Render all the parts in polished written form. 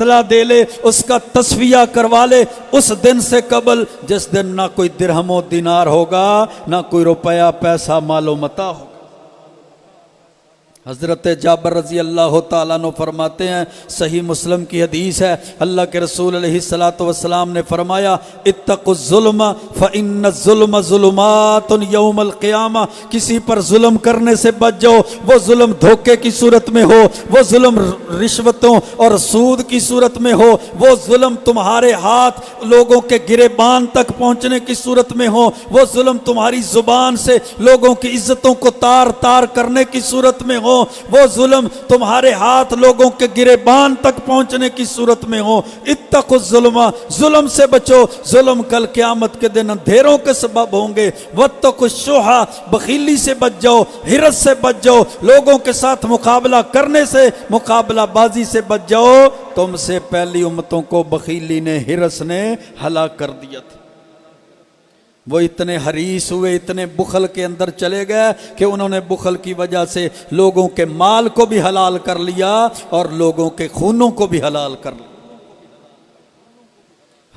بدلہ دے لے، اس کا تصفیہ کروا لے اس دن سے قبل جس دن نہ کوئی درہم و دینار ہوگا، نہ کوئی روپیہ پیسہ مال و متاع ہوگا۔ حضرت جابر رضی اللہ تعالیٰ عنہ فرماتے ہیں، صحیح مسلم کی حدیث ہے، اللہ کے رسول علیہ الصلوۃ والسلام نے فرمایا اتقوا الظلم فإن الظلم ظلمات یوم القیامہ، کسی پر ظلم کرنے سے بچ جاؤ، وہ ظلم دھوکے کی صورت میں ہو، وہ ظلم رشوتوں اور سود کی صورت میں ہو، وہ ظلم تمہارے ہاتھ لوگوں کے گریبان تک پہنچنے کی صورت میں ہو، وہ ظلم تمہاری زبان سے لوگوں کی عزتوں کو تار تار کرنے کی صورت میں ہو، وہ ظلم تمہارے ہاتھ لوگوں کے گریبان تک پہنچنے کی صورت میں ہو۔ اتقوا الظلم، ظلم سے بچو، ظلم کل قیامت کے دن اندھیروں کے سبب ہوں گے۔ واتقوا الشح، بخیلی سے بچ جاؤ، حرص سے بچ جاؤ، لوگوں کے ساتھ مقابلہ کرنے سے، مقابلہ بازی سے بچ جاؤ، تم سے پہلی امتوں کو بخیلی نے، حرص نے ہلاک کر دیا تھا۔ وہ اتنے حریص ہوئے، اتنے بخل کے اندر چلے گئے کہ انہوں نے بخل کی وجہ سے لوگوں کے مال کو بھی حلال کر لیا اور لوگوں کے خونوں کو بھی حلال کر لیا۔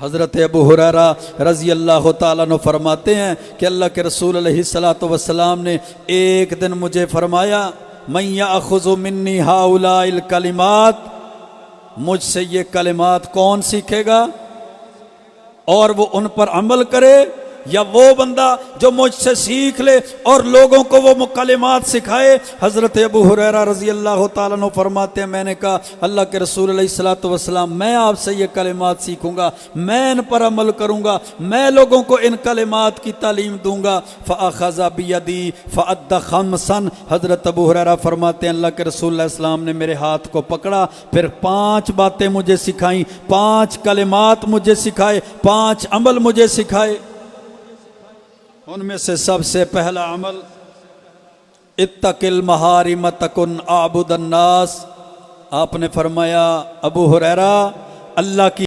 حضرت ابو ہریرہ رضی اللہ تعالیٰ عنہ فرماتے ہیں کہ اللہ کے رسول علیہ الصلوۃ والسلام نے ایک دن مجھے فرمایا من یأخذ منی ہؤلاء الکلمات، مجھ سے یہ کلمات کون سیکھے گا اور وہ ان پر عمل کرے، یا وہ بندہ جو مجھ سے سیکھ لے اور لوگوں کو وہ کلمات سکھائے؟ حضرت ابو ہریرہ رضی اللہ تعالیٰ عنہ فرماتے ہیں میں نے کہا اللہ کے رسول علیہ الصلوۃ والسلام میں آپ سے یہ کلمات سیکھوں گا، میں ان پر عمل کروں گا، میں لوگوں کو ان کلمات کی تعلیم دوں گا۔ فأخذ بیدی فأد خمسا، حضرت ابو ہریرہ فرماتے ہیں اللہ کے رسول علیہ السلام نے میرے ہاتھ کو پکڑا، پھر 5 باتیں مجھے سکھائیں، 5 کلمات مجھے سکھائے، 5 عمل مجھے سکھائے۔ ان میں سے سب سے پہلا عمل اتق المحارم تکن اعبد الناس، آپ نے فرمایا ابو ہریرہ اللہ کی